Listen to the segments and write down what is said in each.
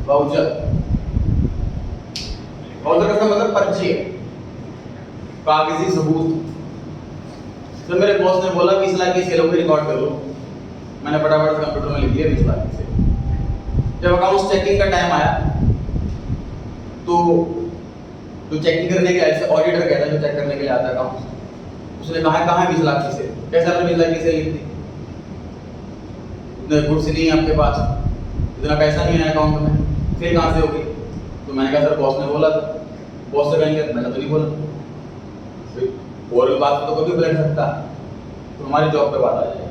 Voucher. Voucher का मतलब पर्ची है, कागजी सबूत। तो मेरे बॉस ने बोला 20 लाख की सेल हो गई, रिकॉर्ड कर लो। मैंने फटाफट कंप्यूटर में लिख दिया 20 लाख की सेल। जब अकाउंट्स चेकिंग का टाइम आया तो जो चेकिंग करने के लिए ऑडिटर कहता है, जो चेक करने के लिए आता है अकाउंट्स, उसने कहा कहाँ है 20 लाख की सेल? कैसे आपने 20 लाख की सेल लिख दी? इतना गुड्स नहीं है आपके पास, इतना पैसा नहीं है अकाउंट में, फिर कहाँ से होगी? तो मैंने कहा सर बॉस ने बोला था। बॉस से कहेंगे मैंने तो नहीं बोला। ओरल बात तो कभी बोल सकता, तो हमारी जॉब पे बात आ जाएगी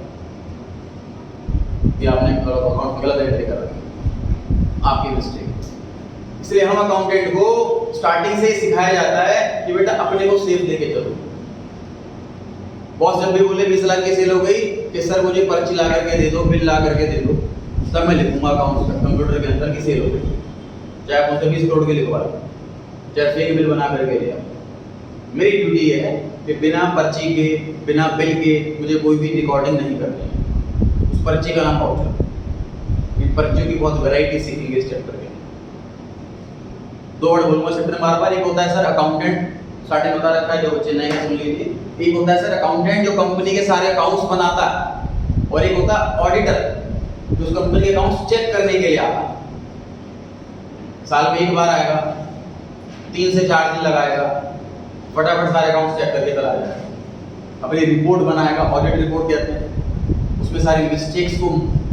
कि आपने अकाउंट में गलत एंट्री कर रखी, आपकी मिस्टेक। इसलिए हम अकाउंटेंट को स्टार्टिंग से ही सिखाया जाता है कि बेटा अपने को सेफ लेके चलो। बॉस जब भी बोले 20 लाख की सेल हो गई कि सर मुझे पर्ची ला करके दे दो, बिल ला करके दे दो, तब मैं लिखूंगा अकाउंट कंप्यूटर के अंदर की सेल हो गई, चाहे आप मुझसे 20 करोड़ की लिखवा लो, चाहे फेक बिल बना करके ले आओ। मेरी ड्यूटी है कि बिना पर्ची के, बिना बिल के मुझे कोई भी रिकॉर्डिंग नहीं करनी है। उस पर्ची का नाम वाउचर। इन पर्चियों की बहुत वैरायटी सीखेंगे इस चैप्टर में। दो वर्ड बोलूंगा चैप्टर में बार बार। एक होता है सर अकाउंटेंट, स्टार्टिंग बता रखा है, जो बच्चे नए हैं सुन लीजिए। एक होता है सर अकाउंटेंट जो कंपनी के सारे अकाउंट्स बनाता है, और एक होता है ऑडिटर जो उस कंपनी के अकाउंट्स चेक करने के लिए आता है। साल में एक बार आएगा, 3 से 4 दिन लगाएगा, फटाफट सारे अकाउंट्स चेक करके चला जाएगा, अपनी रिपोर्ट बनाएगा, ऑडिट रिपोर्ट कहते हैं। उसमें सारी मिस्टेक्स को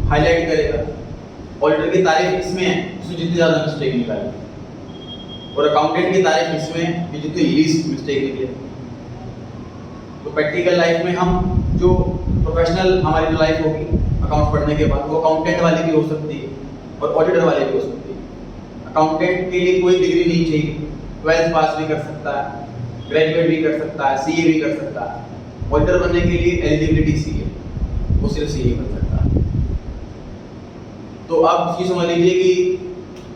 हाईलाइट करेगा। ऑडिटर की तारीफ इसमें है उसने जितनी ज़्यादा मिस्टेक निकाली, और अकाउंटेंट की तारीफ इसमें है कि जितनी लीस्ट मिस्टेक निकले। तो प्रैक्टिकल लाइफ में हम जो प्रोफेशनल हमारी जो लाइफ होगी अकाउंट पढ़ने के बाद, वो अकाउंटेंट वाली भी हो सकती है और ऑडिटर वाली भी हो सकती है। अकाउंटेंट के लिए कोई डिग्री नहीं चाहिए, 12th पास भी कर सकता है, ग्रेजुएट भी कर सकता है, सीए भी कर सकता है। ऑडिटर बनने के लिए एलिजिबिलिटी सीए, वो सिर्फ सीए कर सकता है। तो आप ये समझ लीजिए कि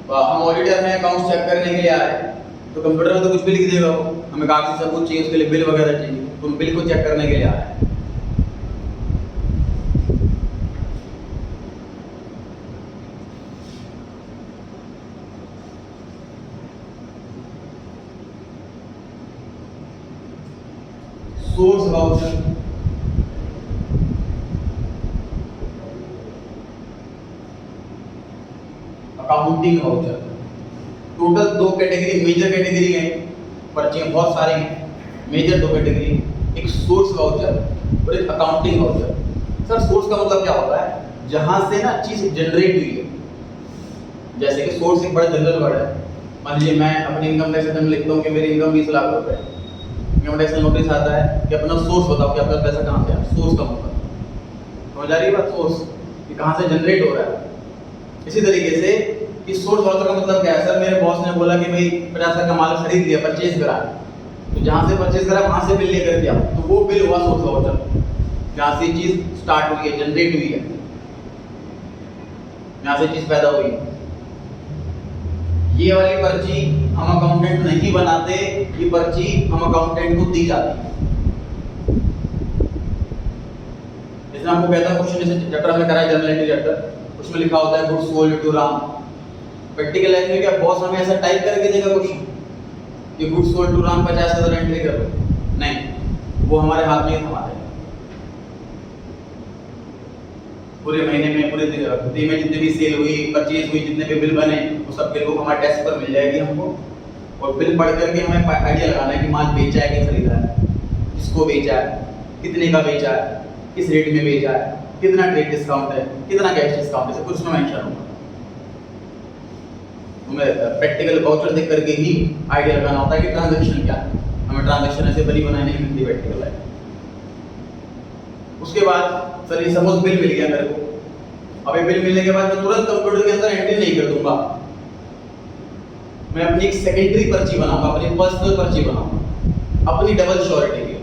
हम ऑडिटर हैं, अकाउंट्स चेक करने के लिए आ रहे हैं, तो कंप्यूटर में तो कुछ भी लिख देगा वो, हमें कागजी सबूत चाहिए, उसके लिए बिल वगैरह चाहिए, तो हम बिल को चेक करने के लिए आ रहे हैं। Source voucher, accounting voucher. Total 2 category, major category है, पर्चियां बहुत सारी हैं, मेजर 2 कैटेगरी, एक सोर्स वाउचर और एक अकाउंटिंग वाउचर। सर सोर्स का मतलब क्या होता है? जहां से ना चीज जनरेट हुई है। जैसे कि सोर्स एक बड़ा जनरल वर्ड है। मान लीजिए मैं अपनी इनकम टैक्स रिटर्न में लिखता हूँ कि मेरी इनकम 20 लाख रुपए है, इनकम टैक्स नोटिस आता है कि अपना सोर्स बताओ कि आपका पैसा कहाँ से आया। सोर्स का मतलब समझ आ रही है बात? सोर्स कि कहाँ से जनरेट हो रहा है। इसी तरीके से इस सोर्स वाउचर का मतलब क्या है? सर मेरे बॉस ने बोला कि भाई 50 लाख का माल खरीद लिया, परचेज करा, तो जहाँ से परचेज करा वहाँ से बिल लेकर के आओ, तो वो बिल हुआ सोर्स वाउचर। जहाँ से चीज स्टार्ट हुई है, जनरेट हुई है, जहाँ से चीज पैदा हुई है। ये वाली पर्ची हम अकाउंटेंट नहीं बनाते, ये पर्ची हम अकाउंटेंट को दी जाती है। जैसे आपको कहता हूँ क्वेश्चन, जैसे चैप्टर में कराया जनरल एंट्री चैप्टर, उसमें लिखा होता है goods sold to Ram. Practical life में क्या बॉस हमें ऐसा टाइप करके देगा क्वेश्चन कि goods sold to Ram 50,000 entry कर लो? नहीं, वो हमारे हाथ में ही थमा देगा। पूरे महीने में, पूरे दिन में जितने भी सेल हुई, परचेज हुई, जितने भी बिल बने, वो सब बिल बुक हमारे डेस्क पर मिल जाएगी हमको। और बिल पढ़ करके हमें आइडिया लगाना है कि माल बेचा है कि खरीदा है, किसको बेचा है, कितने का बेचा है, किस रेट में बेचा है, कितना ट्रेड डिस्काउंट है, कितना कैश डिस्काउंट है, सब कुछ में मेंशन होगा। हमें प्रैक्टिकल वाउचर देख करके ही आइडिया लगाना होता है कि ट्रांजैक्शन क्या है। हमें ट्रांजैक्शन ऐसे बनी बनाई नहीं मिलती प्रैक्टिकल लाइफ। उसके बाद सर ये सपोज बिल मिल गया मेरे को। अब ये बिल मिलने के बाद मैं तुरंत कंप्यूटर के अंदर एंट्री नहीं कर दूंगा, मैं अपनी एक सेकेंडरी पर्ची बनाऊंगा, अपनी पर्सनल पर्ची बनाऊंगा, अपनी डबल श्योरिटी की।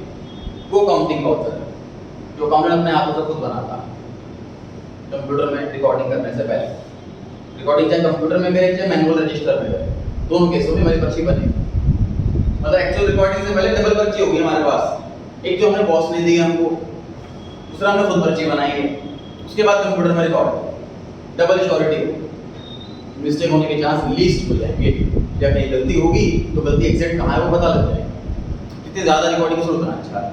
वो काउंटिंग वाउचर है, जो अकाउंटेंट अपने हाथों से खुद बनाता है कंप्यूटर में रिकॉर्डिंग करने से पहले। रिकॉर्डिंग चाहे कंप्यूटर में करे चाहे मैनुअल रजिस्टर में करे, दोनों केसों में हमारी पर्ची बनेगी। मतलब एक्चुअल रिकॉर्डिंग से पहले डबल पर्ची होगी हमारे पास। एक जो हमने बॉस ने दी हमको, दूसरा हमने खुद पर्ची बनाई है, उसके बाद कंप्यूटर में रिकॉर्ड, डबल श्योरिटी। मिस्टेक होने के चांस लीस्ट हो जाएंगे। या कहीं गलती होगी तो गलती एग्जैक्ट कहाँ है वो पता लग जाएगा। कितने ज़्यादा रिकॉर्डिंग शुरू करना अच्छा है।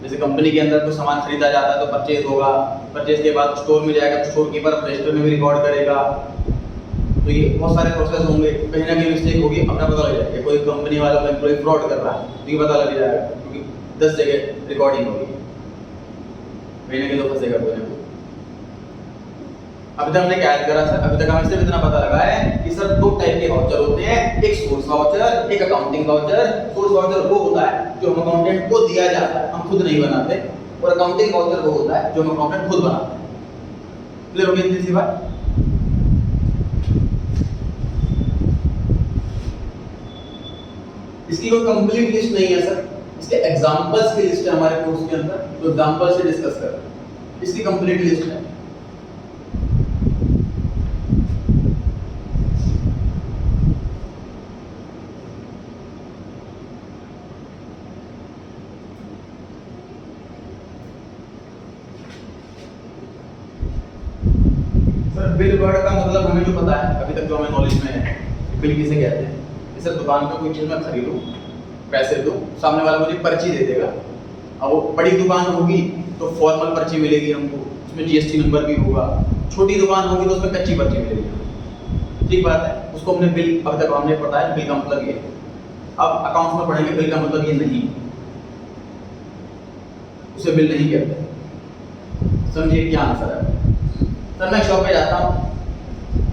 जैसे कंपनी के अंदर कुछ सामान खरीदा जाता है तो परचेज होगा, परचेज के बाद स्टोर में जाएगा तो स्टोर कीपर रजिस्टर में भी रिकॉर्ड करेगा। तो ये बहुत सारे प्रोसेस होंगे, कहीं ना कहीं मिस्टेक होगी, अपना पता लग जाएगा। कोई कंपनी वाला कोई एम्प्लॉय फ्रॉड कर रहा है तो ये पता लग जाएगा, क्योंकि 10 जगह रिकॉर्डिंग होगी, कहीं ना कहीं तो फंसेगा कोई ना कोई। अभी तक हमने क्या याद करा सर? अभी तक हमें सिर्फ इतना पता लगा है कि सर 2 टाइप के वाउचर होते हैं, एक सोर्स वाउचर, एक अकाउंटिंग वाउचर। सोर्स वाउचर वो होता है जो हम अकाउंटेंट को दिया जाता है, हम खुद नहीं बनाते, और अकाउंटिंग वाउचर वो होता है जो हम अकाउंटेंट खुद बनाते हैं। क्लियर हो गई इतनी सी बात? इसकी कोई कंप्लीट लिस्ट नहीं है सर, इसके एग्जांपल्स की लिस्ट है हमारे कोर्स के अंदर, तो एग्जांपल से डिस्कस कर रहे हैं। इसकी कंप्लीट लिस्ट है। सर बिल वर्ड का मतलब हमें जो पता है अभी तक जो हमें नॉलेज में है, बिल किसे कहते हैं? जैसे दुकान पे कोई चीज मैं खरीदूं, पैसे दूं, सामने वाला मुझे पर्ची दे देगा। अब वो बड़ी दुकान होगी तो फॉर्मल पर्ची मिलेगी हमको, उसमें जीएसटी नंबर भी होगा। छोटी दुकान होगी तो उसमें कच्ची पर्ची मिलेगी। ठीक बात है, उसको हमने बिल, अब तक हमने पता है बिल का मतलब ये। अब अकाउंट्स में पढ़ेंगे बिल का मतलब ये नहीं, उसे बिल नहीं कहते। समझिए क्या आंसर है। सर मैं शॉप पे जाता हूँ,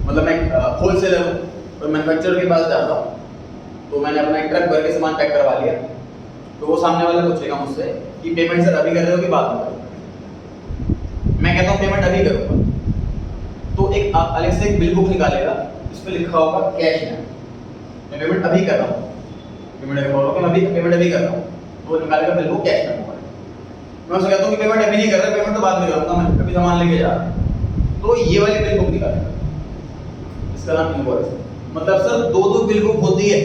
मतलब मैं होलसेलर हूँ और मैन्युफैक्चरर के पास जाता हूँ, तो मैंने अपना एक ट्रक भर के सामान पैक करवा लिया, तो वो सामने वाला पूछेगा मुझसे कि पेमेंट सर अभी कर रहे हो कि बाद में करोगे? मैं कहता हूँ पेमेंट अभी करूँगा, तो एक अलग से एक बिल बुक निकालेगा, इस पर लिखा होगा कैश में, मैं पेमेंट अभी कर रहा हूँ, पेमेंट अभी कर रहा हूँ, तो वो निकालेगा बिल बुक कैश में। मैं उससे कहता हूँ कि पेमेंट अभी नहीं कर रहा, पेमेंट तो बाद में करूँगा, मैं अभी सामान लेके जा रहा हूँ, तो ये वाली बिल बुक निकालेगा, इसका नाम इनवॉइस है। मतलब सर 2 बिल बुक होती है,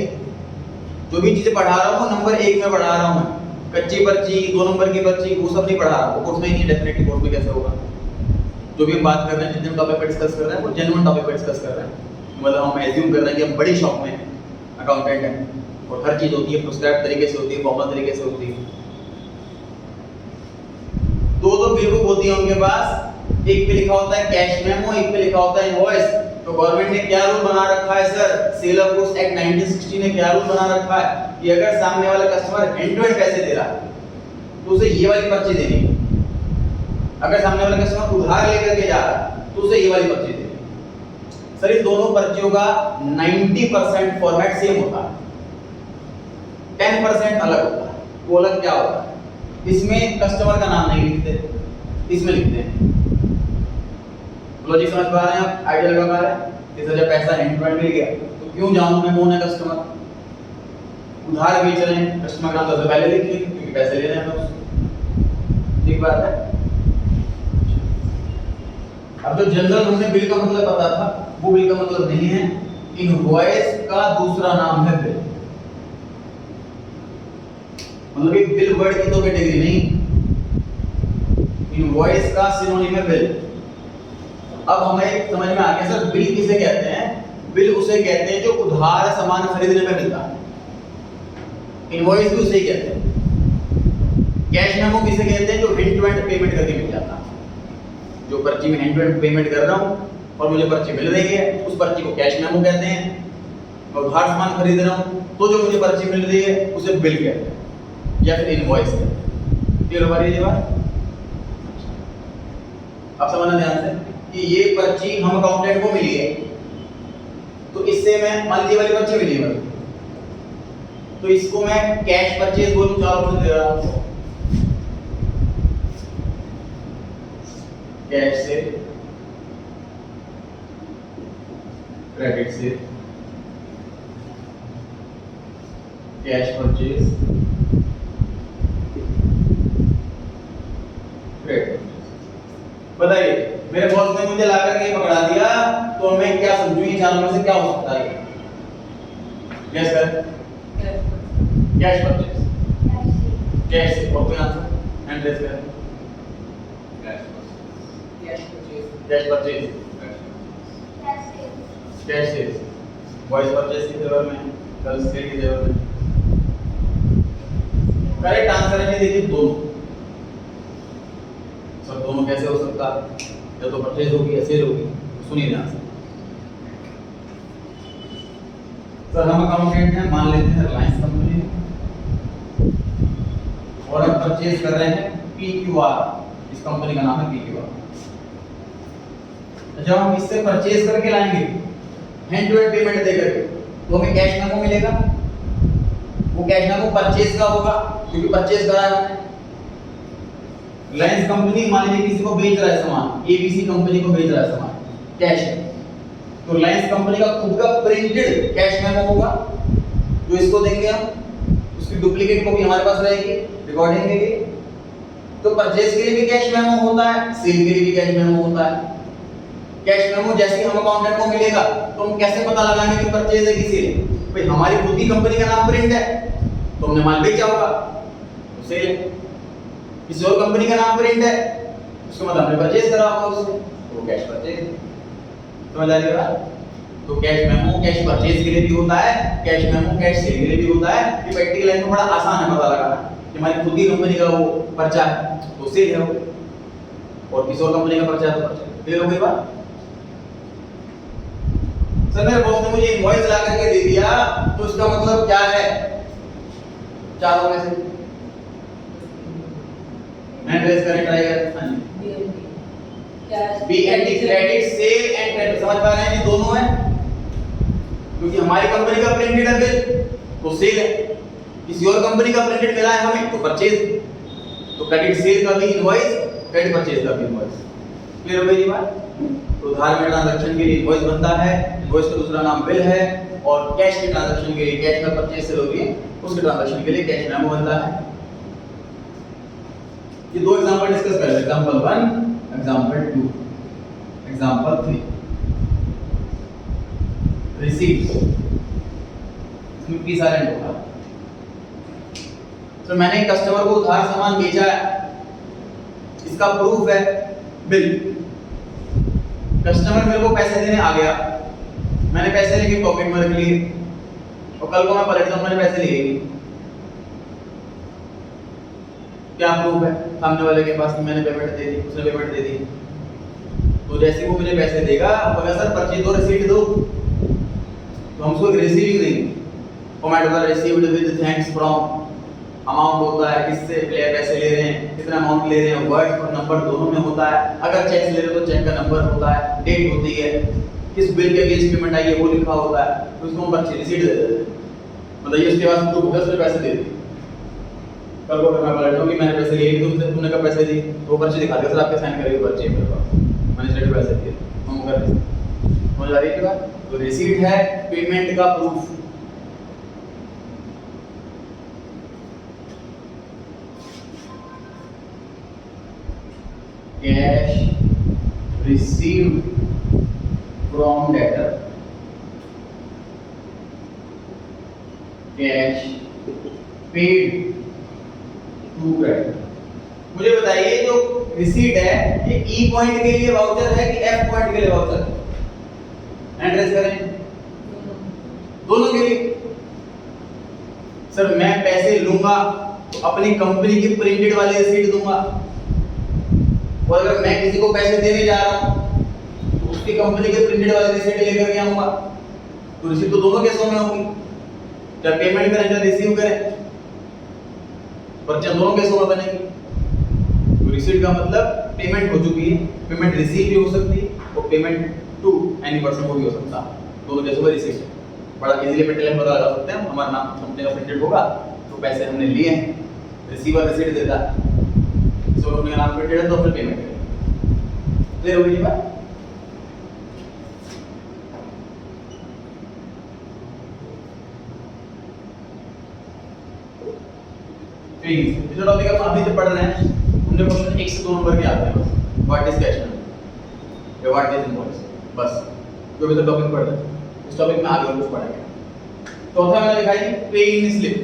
जो भी चीजें पढ़ा रहा हूँ नंबर 1 में पढ़ा रहा हूँ मैं, कच्ची पर्ची, 2 नंबर की पर्ची, वो सब नहीं पढ़ा रहा हूँ, कोर्स में ही नहीं, डेफिनेटली कोर्स में कैसे होगा। जो भी हम बात कर रहे हैं, जिन टॉपिक पर डिस्कस कर रहे हैं वो जेन्युइन टॉपिक पर डिस्कस कर रहे हैं। मतलब हम एज्यूम कर रहे हैं कि हम बड़ी शॉप में अकाउंटेंट हैं और हर चीज होती है प्रिस्क्राइब तरीके से होती है, फॉर्मल तरीके से होती है। 2 बिल बुक होती है उनके पास, एक पे लिखा होता है कैश मेमो, एक पे लिखा होता है इनवॉइस। तो गवर्नमेंट ने क्या रूल बना रखा है sir? Sale of goods act 1960 ने क्या रूल बना रखा है कि अगर सामने वाला कस्टमर हैंड टू हैंड पैसे दे रहा है तो उसे ये वाली पर्ची देनी है, अगर सामने वाला कस्टमर उधार लेकर के जा रहा है तो उसे ये वाली पर्ची देनी है। सर इन दोनों पर्चियों का 90% फॉर्मेट सेम होता है, 10% अलग होता है। वो अलग क्या होता है? इसमें कस्टमर का नाम नहीं लिखते, इसमें लिखते हैं। लॉजिक समझ पा रहे हैं आप? आइडिया लगा पा रहे हैं? जैसे जब पैसा हैंड टू हैंड मिल गया तो क्यों जानूं मैं कौन है कस्टमर? उधार बेच रहे हैं, कस्टमर का नाम सबसे पहले लिख लेंगे क्योंकि पैसे ले रहे हैं उससे। ठीक बात है। अब जो जनरल हमने बिल का मतलब पता था, वो बिल का मतलब नहीं है। इनवॉइस का दूसरा नाम है बिल। मतलब एक बिल वर्ड की तो कैटेगरी नहीं, इनवॉइस का सिनोनिम है बिल। अब हमें समझ में आ गया सर बिल किसे कहते हैं? बिल उसे कहते हैं जो उधार सामान खरीदने पे मिलता है, इनवॉइस भी उसे ही कहते हैं। कैश मेमो किसे कहते हैं? जो हैंड टू हैंड पेमेंट करके मिल जाता है, जो पर्ची में हैंड टू हैंड पेमेंट कर रहा हूं और मुझे पर्ची मिल रही है, उस पर्ची को कैश मेमो कहते हैं। मैं उधार सामान खरीद रहा हूं तो जो मुझे पर्ची मिल रही है उसे बिल कहते हैं या फिर इनवॉइस कहते हैं। क्लियर हो रही है बात? अब समझना ध्यान से कि ये पर्ची हम अकाउंटेंट को मिली है, तो इससे मैं मान लीजिए वाली पर्ची मिली है, तो इसको मैं कैश परचेज बोलूं, 4 ऑप्शन दे रहा हूं। कैश से, क्रेडिट से, कैश परचेज, क्रेडिट। बताइए मेरे बॉस ने मुझे लाकर के पकड़ा दिया तो मैं क्या समझूं ये चारों में से क्या हो सकता है? Yes sir, cash purchase, cash से। और कोई आंसर? हैंड रेज करें। Cash purchase, cash sales, voice purchase की फेवर में, कल सेल की फेवर में। करेक्ट आंसर है देखिए दोनों। सर दोनों कैसे हो सकता है? या तो परचेज होगी या सेल होगी। सुनिए ध्यान से। सर हम अकाउंटेंट हैं, मान लेते हैं रिलायंस कंपनी, और हम परचेज कर रहे हैं PQR, इस कंपनी का नाम है PQR। जब हम इससे परचेज करके लाएंगे हैंड टू हैंड पेमेंट देकर के, तो हमें कैश मेमो मिलेगा। वो कैश मेमो परचेज का होगा क्योंकि परचेज करा है हमने। रिलायंस कंपनी मान लीजिए किसी को बेच रहा है सामान, ABC कंपनी को बेच रहा है सामान, कैश है, तो रिलायंस कंपनी का खुद का प्रिंटेड कैश मेमो होगा जो इसको देंगे हम, उसकी डुप्लीकेट कॉपी हमारे पास रहेगी रिकॉर्डिंग के लिए। तो परचेज के लिए भी कैश मेमो होता है, सेल के लिए भी कैश मेमो होता है। कैश मेमो जैसे ही हम अकाउंटेंट को मिलेगा तो हम कैसे पता लगाएंगे कि परचेज है कि सेल है? भाई हमारी खुद की कंपनी का नाम प्रिंट है तो हमने माल बेचा होगा तो सेल है। किसी और कंपनी का नाम प्रिंट है उसका मतलब हमने परचेज करा होगा उससे, तो वो कैश परचेज है। समझ आ रही है? तो कैश मेमो कैश परचेज के लिए भी होता है, कैश मेमो कैश सेल के लिए भी होता है। ये प्रैक्टिकल लाइन में बड़ा आसान है पता लगाना कि हमारी खुद की कंपनी का वो पर्चा है तो सेल है वो, और किसी और कंपनी का पर्चा है तो परचेज। क्लियर हो गई बात? सर मेरे बॉस ने मुझे इनवॉइस ला करके दे दिया तो इसका मतलब क्या है? चारों में से मैं ट्रेस करने ट्राई कर। हां जी, BND credit sale and credit, समझ पा रहे हैं? ये दोनों है क्योंकि हमारी कंपनी का प्रिंटेड है बिल तो सेल है, किसी और कंपनी का प्रिंटेड मिला है हमें तो परचेज। तो क्रेडिट सेल का भी इनवॉइस, क्रेडिट परचेज का भी इनवॉइस। क्लियर हो गई बात? तो उधार में ट्रांजैक्शन के लिए इनवॉइस बनता है, इनवॉइस का दूसरा नाम बिल है, और कैश के ट्रांजैक्शन के लिए, कैश में परचेज सेल होगी उसके ट्रांजैक्शन के लिए कैश मेमो बनता है। ये दो एग्जांपल डिस्कस कर लेते हैं, एग्जांपल 1, एग्जांपल 2, एग्जांपल 3। रिसीट्स, इसमें की साइलेंट होगा। तो मैंने कस्टमर को उधार सामान बेचा है, इसका प्रूफ है बिल। कस्टमर मेरे को पैसे देने आ गया, मैंने पैसे लेके पॉकेट में रख लिए और कल को मैं पलटता हूं मैंने पैसे लिए नहीं। क्या प्रूफ है सामने वाले के पास कि मैंने पेमेंट दे दी, उसने पेमेंट दे दी? तो जैसे वो मुझे पैसे देगा, बोला सर परचेज दो, रिसीट दो, तो हम उसको एक रिसीविंग देंगे। फॉर्मेट होगा received with thanks from, amount होता है किससे प्लेयर पैसे ले रहे हैं, कितना अमाउंट ले रहे हैं, वर्ड और नंबर दोनों में होता है। अगर चेक से ले रहे हो तो चेक का नंबर होता है, डेट होती है, किस बिल के अगेंस्ट पेमेंट आई है वो लिखा होता है, तो उसको हम परचेज रिसीट दे देते हैं। मतलब ये उसके पास प्रूफ है, उसने पैसे दे दिए। कल को मैं पलटूं कि मैंने पैसे लिए, तुमने कब पैसे दिए, तो पर्ची दिखा देगा सर आपके साइन करे पर्ची मेरे पास, मैंने स्टेट पैसे दिए, हम कर देते। समझ आ रही है बात? तो रिसीट है पेमेंट का proof. Cash received from debtor, cash paid to creditor। मुझे बताइए जो रिसीट है ये ई पॉइंट के लिए वाउचर है कि एफ पॉइंट के लिए वाउचर है? एड्रेस करें दोनों के लिए। सर मैं पैसे लूंगा तो अपनी कंपनी की प्रिंटेड वाली रिसीट दूंगा, और अगर मैं किसी को पैसे देने जा रहा हूं तो उसकी कंपनी के प्रिंटेड वाली रिसीट लेकर के आऊंगा, तो रिसीट तो दोनों केसों में होगी, चाहे पेमेंट करें चाहे रिसीव करें, पर्चा दोनों केसों में बनेगी। तो रिसीट का मतलब पेमेंट हो चुकी है, पेमेंट रिसीव भी हो सकती है और पेमेंट टू एनी पर्सन को भी हो सकता है, दोनों केसों में रिसीट है। बड़ा इजीली पेटेल पता लगा सकते हैं, हमारा नाम कंपनी का प्रिंटेड होगा तो पैसे हमने लिए हैं, रिसीवर रिसीट देता है, सो कंपनी का नाम प्रिंटेड है तो फिर पेमेंट करेंगे। क्लियर हो गई बात? ठीक, जो टॉपिक हम अभी तक पढ़ रहे हैं उनमें क्वेश्चन 1 से 2 नंबर के आते हैं बस। व्हाट इज कैश मेमो या व्हाट इज इनवॉइस, बस जो भी टॉपिक पढ़ रहे हैं इस टॉपिक में आगे और कुछ पढ़ेंगे। चौथा मैंने लिखा है पे इन स्लिप।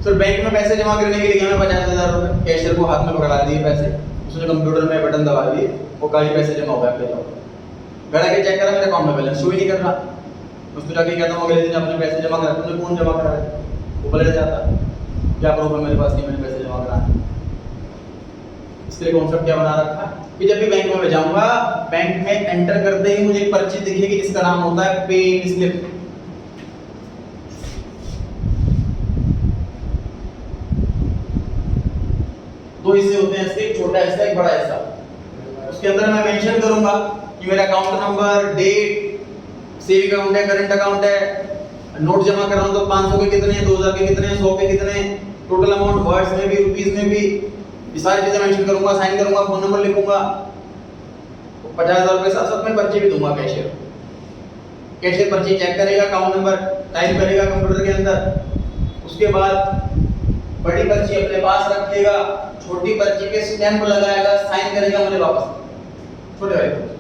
सर बैंक में पैसे जमा करने के लिए हमें 50,000 रुपए, कैशियर को हाथ में पकड़ा दिए पैसे, उसने कंप्यूटर में बटन दबा दिए वो काली पैसे जमा हो गए आपके जाओ। घर आके चेक करा मेरे अकाउंट में बैलेंस शो ही नहीं कर रहा, उसको जाके कहता हूँ अगले दिन अपने पैसे जमा करा, तुमने कौन जमा करा है, वो पलट जाता, क्या प्रूफ है मेरे पास नहीं मैंने पैसे जमा करा है। इसके लिए कॉन्सेप्ट क्या बना रखा है कि जब भी बैंक में जाऊंगा, बैंक में एंटर करते ही मुझे एक पर्ची दिखेगी जिसका नाम होता है पे स्लिप। दो हिस्से होते हैं इसके, एक छोटा हिस्सा एक बड़ा हिस्सा। उसके अंदर मैं मेंशन करूंगा कि मेरा account number, date, saving account है, करंट अकाउंट है, नोट जमा कर रहा हूं तो 500 के कितने हैं, 2000 के कितने हैं, 100 के कितने हैं, टोटल अमाउंट वर्ड्स में भी रुपीस में भी, ये सारी चीजें मेंशन करूंगा, साइन करूंगा, फोन नंबर लिखूंगा, 50,000 रुपए साथ साथ में पर्ची भी दूंगा कैशियर। कैशियर पर्ची चेक करेगा, अकाउंट नंबर टाइप करेगा कंप्यूटर के अंदर, उसके बाद बड़ी पर्ची अपने पास रखेगा, छोटी पर्ची पे स्टैंप लगाएगा, साइन करेगा, मुझे वापस छोटे वाले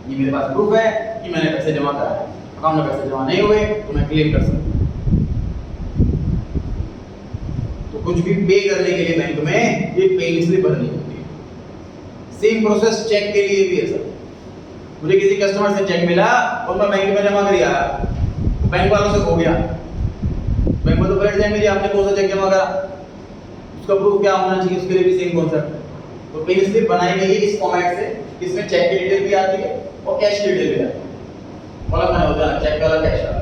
ये मेरे पास प्रूफ है कि मैंने पैसे जमा करा है। अकाउंट में पैसे जमा नहीं हुए तो मैं क्लेम कर सकता हूं। तो कुछ भी पे करने के लिए बैंक में ये पे स्लिप भरनी होती है। सेम प्रोसेस चेक के लिए भी है सर। मुझे किसी कस्टमर से चेक मिला और मैं बैंक में जमा कर दिया, बैंक वालों से हो गया, बैंक में तो पलट जाएंगे जी आपने कौन सा चेक जमा करा, उसका प्रूफ क्या होना चाहिए, उसके लिए भी सेम कॉन्सेप्ट है। तो पे स्लिप बनाई गई है इस फॉर्मेट से, इसमें चेक की डिटेल भी आती है और कैश की डिटेल भी आती है। मतलब मैंने होता है चेक वाला कैश वाला,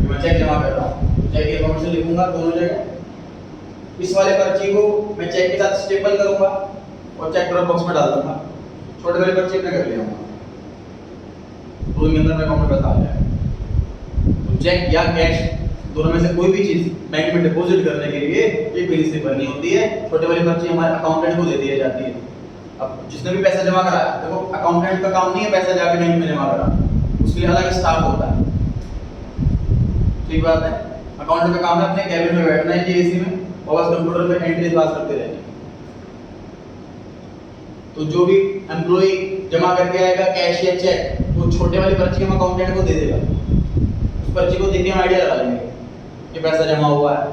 मैं चेक जमा कर रहा हूँ, चेक की इन्फॉर्मेशन लिखूंगा दोनों जगह, इस वाले पर्ची को मैं चेक के साथ स्टेपल करूंगा और चेक ड्रॉप बॉक्स में डाल दूंगा, छोटे वाले पर्ची अपने कर लिया दो दिन के अंदर मेरे अकाउंट में पैसा आ जाएगा। तो चेक या कैश दोनों में से कोई भी चीज बैंक में डिपॉजिट करने के लिए ये पे स्लिप भरनी होती है। छोटे वाली पर्ची हमारे अकाउंटेंट को दे दी जाती है। अब जिसने भी पैसा जमा कराया, देखो अकाउंटेंट का काम नहीं है पैसा जाके बैंक में जमा करा, उसके लिए अलग स्टाफ होता है, ठीक बात है। अकाउंटेंट का काम है अपने कैबिन में बैठना है जेएसी में और बस कंप्यूटर पे एंट्री पास करते रहना। तो जो भी एम्प्लॉय जमा करके आएगा कैश या चेक, तो छोटे वाली पर्ची हम अकाउंटेंट को दे देगा, उस पर्ची को देख के हम आइडिया लगा लेंगे कि पैसा जमा हुआ है,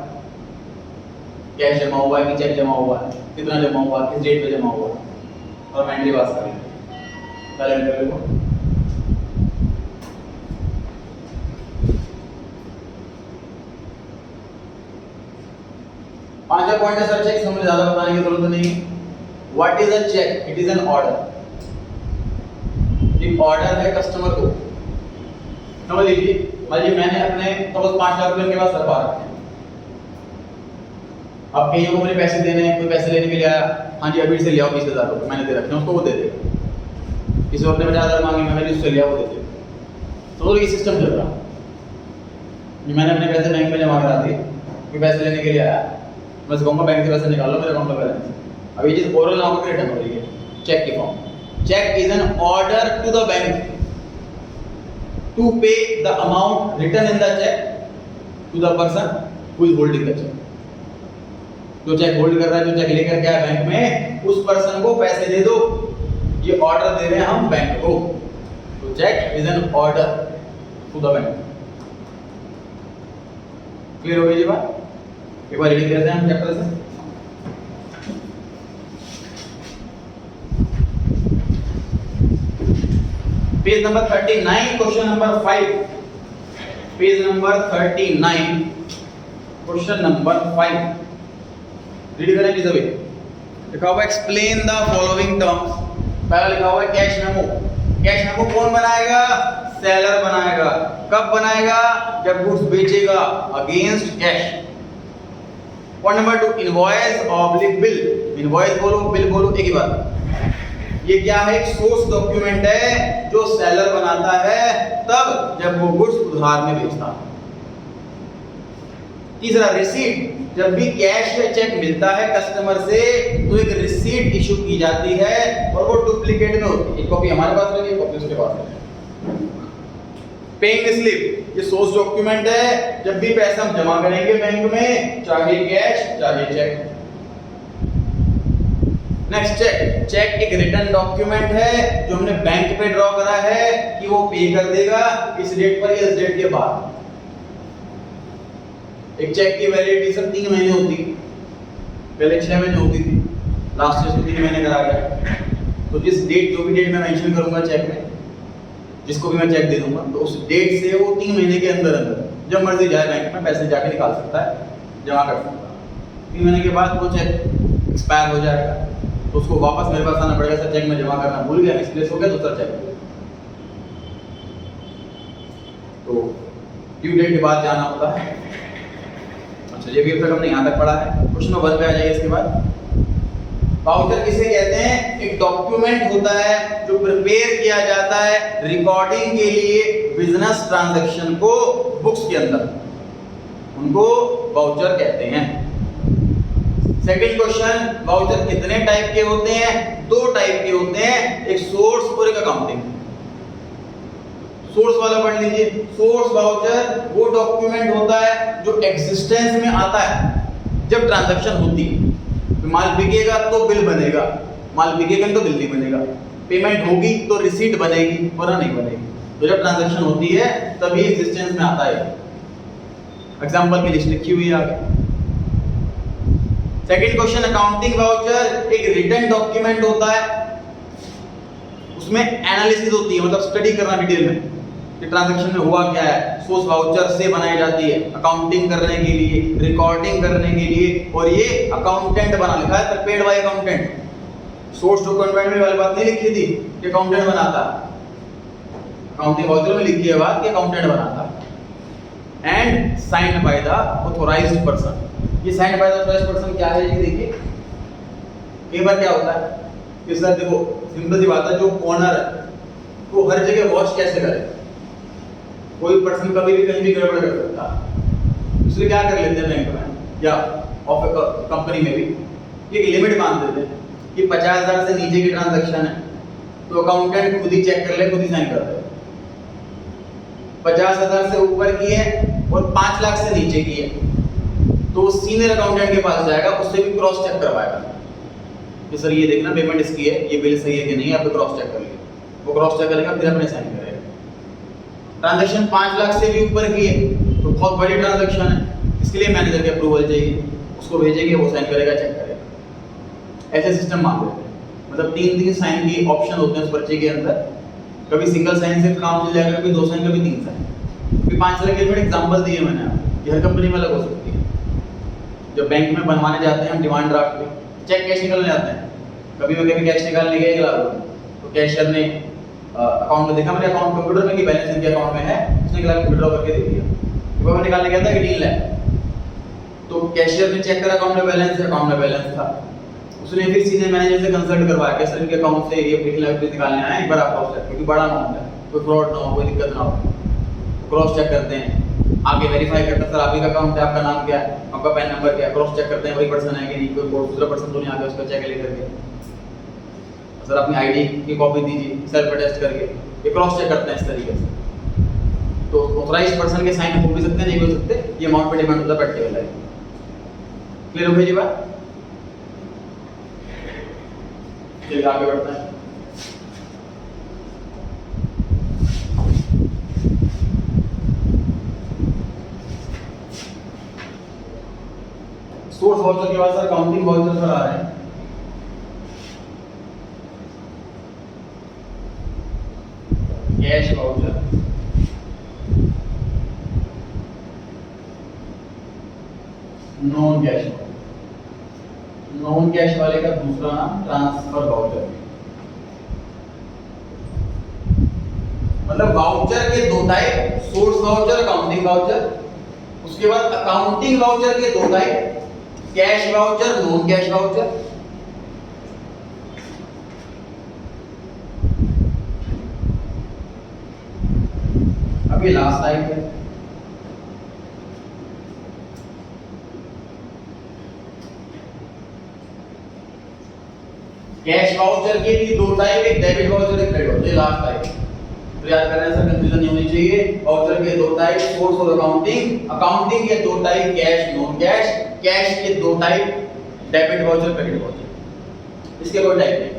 कैश जमा हुआ है कि चेक जमा हुआ है, कितना जमा हुआ है, किस डेट पे जमा हुआ है, और हम एंट्री पास करेंगे कैलेंडर को। पांचवा पॉइंट है सर चेक, हमें ज्यादा बताने की जरूरत नहीं है। What is a cheque? It is an order. एक ऑर्डर है कस्टमर को, समझ लीजिए मान लीजिए मैंने अपने सपोज 5 लाख रुपए उनके पास सरपा रखे हैं, अब कहीं को मुझे पैसे देने हैं, कोई पैसे लेने के लिए आया, हाँ जी अभी से ले आओ 20,000 रुपए मैंने दे रखे हैं, उसको वो दे देगा। किसी और ने 50,000 मांगे, मैंने उससे लिया, वो दे देगा। तो ये सिस्टम चल रहा है। मैंने अपने पैसे बैंक में जमा करा दिए, कोई पैसे लेने के लिए आया, मैं कहूँगा बैंक से पैसे निकाल लो मेरे अकाउंट में बैलेंस। अब ये चीज ओरल नाउ पे रिटर्न हो रही है चेक की form. Cheque is an order to the bank to pay the amount written in the check to the person who is holding the check। जो चेक होल्ड कर रहा है, जो चेक लेकर के आया बैंक में, उस पर्सन को पैसे दे दो, ये ऑर्डर दे रहे हैं हम बैंक को। तो cheque is an order to the bank. Clear हो गई जी बात? एक बार रीडिंग करते हैं हम चैप्टर से। Page number 39 question number 5। Page number 39 question number 5 read करें सभी। लिखा हुआ एक्सप्लेन द फॉलोइंग टर्म्स। पहला लिखा हुआ है कैश मेमो। कैश मेमो कौन बनाएगा? सेलर बनाएगा। कब बनाएगा? जब गुड्स बेचेगा against cash. Point number 2 invoice oblique bill. Invoice बोलो, बिल बोलो, एक ही बात। ये क्या है? एक सोर्स डॉक्यूमेंट है जो सेलर बनाता है तब जब वो गुड्स उधार में बेचता है। तीसरा रिसीट। जब भी कैश या चेक मिलता है कस्टमर से तो एक रिसीट इशू की जाती है और वो डुप्लीकेट में होती है। एक कॉपी हमारे पास रहेगी, एक कॉपी उसके पास रहेगी। पेइंग स्लिप ये सोर्स डॉक्यूमेंट है जब भी पैसा हम जमा करेंगे बैंक में, चाहे कैश चाहे चेक। Next cheque. चेक एक रिटर्न डॉक्यूमेंट है जो हमने बैंक पे ड्रॉ करा है कि वो पे कर देगा इस डेट पर या इस डेट के बाद। एक चेक की वैलिडिटी सर 3 महीने होती, पहले 6 महीने होती थी, लास्ट ईयर से 3 महीने करा गया। तो जिस डेट, जो भी डेट मैं मेंशन करूंगा चेक में, जिसको भी मैं चेक दे दूंगा, तो उस डेट से वो 3 महीने के अंदर अंदर जब मर्जी जाए बैंक में पैसे जाके निकाल सकता है, जमा कर सकता है। 3 महीने के बाद वो चेक एक्सपायर हो जाएगा, तो उसको वापस मेरे पास आना पड़ेगा, सर चेक में जमा करना भूल गया, मिसप्लेस हो गया, दूसरा चेक हो गया। तो ड्यू डेट के बाद जाना होता है। अच्छा, ये भी अब तक हमने यहाँ तक पढ़ा है। क्वेश्चन नंबर 1 पे आ जाइए। इसके बाद वाउचर किसे कहते हैं? एक डॉक्यूमेंट होता है जो प्रिपेयर किया जाता है रिकॉर्डिंग के लिए बिजनेस ट्रांजैक्शन को बुक्स के अंदर, उनको वाउचर कहते हैं। सेकंड क्वेश्चन, वाउचर कितने टाइप के होते हैं? 2 टाइप के होते हैं, एक सोर्स और एक अकाउंटिंग। सोर्स वाला पढ़ लीजिए। सोर्स वाउचर वो डॉक्यूमेंट होता है जो एग्जिस्टेंस में आता है जब ट्रांजैक्शन होती है। माल बिकेगा तो बिल बनेगा, माल बिकेगा नहीं तो बिल नहीं बनेगा, पेमेंट होगी तो रिसीट बनेगी वरना नहीं बनेगी। तो जब ट्रांजैक्शन होती है तभी एग्जिस्टेंस में आता है। एग्जांपल की लिस्ट लिखी हुई है आगे। सेकंड क्वेश्चन, अकाउंटिंग वाउचर एक रिटन डॉक्यूमेंट होता है, उसमें एनालिसिस होती है, मतलब स्टडी करना डिटेल में कि ट्रांजैक्शन में हुआ क्या है। सोर्स वाउचर से बनाई जाती है अकाउंटिंग करने के लिए, रिकॉर्डिंग करने के लिए, और ये अकाउंटेंट बना, लिखा है prepared by accountant. Source document में वाली बात नहीं लिखी थी कि अकाउंटेंट बनाता, अकाउंटिंग वाउचर में लिखी है बात कि अकाउंटेंट बनाता। And signed by the authorised person. ये signed by the authorised person क्या है? ये देखिए, कई बार क्या होता है कि सर देखो सिंपल सी बात है, जो ओनर है वो हर जगह वॉच कैसे करे? कोई पर्सन कभी भी कहीं भी गड़बड़ कर सकता है, इसलिए क्या कर लेते हैं बैंक में या कंपनी में भी एक लिमिट मान देते हैं कि 50,000 से नीचे की ट्रांजैक्शन है तो अकाउंटेंट खुद ही चेक कर ले, खुद ही साइन कर दे। 50,000 से ऊपर की है और 5 लाख से नीचे की है तो सीनियर अकाउंटेंट के पास जाएगा, उससे भी क्रॉस चेक करवाएगा कि सर ये देखना पेमेंट इसकी है, ये बिल सही है कि नहीं, आप क्रॉस चेक कर लीजिए। वो क्रॉस चेक करेगा फिर अपने साइन करेगा। ट्रांजैक्शन 5 लाख से भी ऊपर की है तो बहुत बड़ी ट्रांजैक्शन है, इसके लिए मैनेजर की अप्रूवल चाहिए, उसको भेजेंगे, वो साइन करेगा, चेक करेगा। ऐसे सिस्टम मान लेते हैं, मतलब 3 साइन की ऑप्शन होते हैं उस पर्चे के अंदर। कभी सिंगल साइन से काम चल जाएगा, कभी 2 साइन, कभी 3 साइन। कभी 5 तरह के लिमिट एग्जांपल दिए मैंने आपको, ये हर कंपनी में अलग हो सकती है। जब बैंक में बनवाने जाते हैं हम डिमांड ड्राफ्ट पे, चेक कैश निकालने जाते हैं, कभी कैश निकालने गए तो कैशियर ने अकाउंट में देखा, मेरे अकाउंट कंप्यूटर में कि बैलेंस इनके अकाउंट में है, उसने निकाल के विड्रॉ करके दे दिया। तो मैं निकालने गया था 18 लाख, तो कैशियर ने चेक करा अकाउंट में बैलेंस है, अकाउंट में बैलेंस था। उसने फिर सीनियर मैनेजर से कंसल्ट करवाया कि सर इनके अकाउंट से ये 18 लाख रुपए निकालने आए, एक बार आप क्रॉस चेक, क्योंकि बड़ा अमाउंट है, कोई फ्रॉड ना हो, कोई दिक्कत ना हो। क्रॉस चेक करते हैं, आगे वेरीफाई करते हैं, सर आप ही का अकाउंट है, आपका नाम क्या है, आपका पैन नंबर क्या है, क्रॉस चेक करते हैं वही पर्सन है कि नहीं, कोई दूसरा पर्सन तो नहीं आ गया उसका चेक लेकर के। सर अपनी आईडी की कॉपी दीजिए सेल्फ अटेस्ट करके, ये क्रॉस चेक करते हैं इस तरीके से। तो ऑथराइज्ड पर्सन के साइन हो भी सकते हैं, नहीं हो सकते, ये अमाउंट पे डिपेंड होता है पर्टिकुलर है। क्लियर हो गई जी बात? चलिए आगे बढ़ते हैं। सोर्स वाउचर के बाद सर अकाउंटिंग वाउचर पर आ रहे हैं। Cash voucher, non cash voucher. Non cash वाले का दूसरा नाम ट्रांसफर वाउचर, मतलब वाउचर के 2 type, source voucher, accounting voucher. उसके बाद अकाउंटिंग वाउचर के 2 type, cash voucher, non cash voucher. अब ये लास्ट टाइप है, कैश वाउचर के भी 2 टाइप, एक डेबिट वाउचर, एक क्रेडिट वाउचर। ये लास्ट टाइप तो याद करने से कंफ्यूजन नहीं होनी चाहिए। वाउचर के 2 टाइप, सोर्स और अकाउंटिंग। अकाउंटिंग के 2 type, cash, non cash. Cash के 2 type, debit voucher, credit voucher. इसके कोई टाइप नहीं।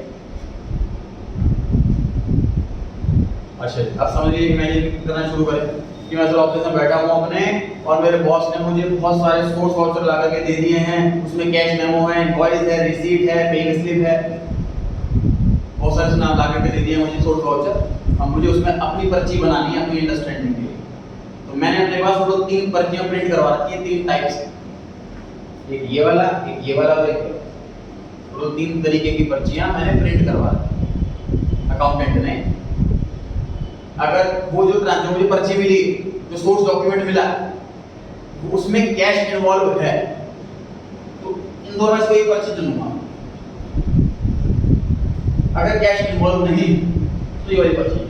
अच्छा अब समझिए कि मैंने करना शुरू करें कि मैं सर ऑफिस में बैठा हूँ अपने और मेरे बॉस ने मुझे बहुत सारे सोर्स वाउचर ला करके दे दिए हैं, उसमें कैश मेमो है, इनवॉइस है, रिसीट है, पेइंग स्लिप है, बहुत सारे नाम ला करके दे दिए मुझे सोर्स वाउचर, अब मुझे उसमें अपनी पर्ची बनानी है अपनी अंडरस्टैंडिंग के लिए। तो मैंने अपने पास वो 3 पर्चियां प्रिंट करवा रखी है 3 टाइप से, एक ये वाला और एक तो 3 तरीके की पर्चियां मैंने प्रिंट करवा रखी अकाउंटेंट ने। अगर वो जो मुझे पर्ची मिली, जो सोर्स डॉक्यूमेंट मिला, उसमें कैश इन्वॉल्व है तो इन दोनों में से कोई पर्ची चुनूंगा। अगर कैश इन्वॉल्व नहीं तो ये वाली पर्ची।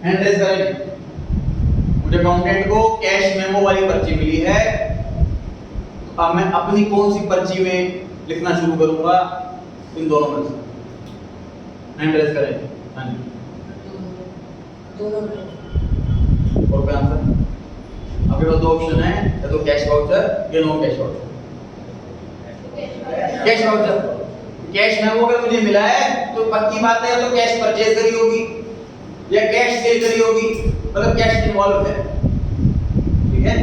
हैंड रेज करें। मुझे अकाउंटेंट को कैश मेमो वाली पर्ची मिली है, तो अब मैं अपनी कौन सी पर्ची में लिखना शुरू करूंगा इन दोनों में से। हैंड रेज करें। हाँ जी और क्या आंसर? आपके पास 2 ऑप्शन है, या तो कैश वाउचर या no cash voucher. Cash voucher, cash memo अगर मुझे मिला है तो पक्की बात है या तो कैश परचेज करी होगी या कैश सेल करी होगी, मतलब कैश इन्वॉल्व है। ठीक है,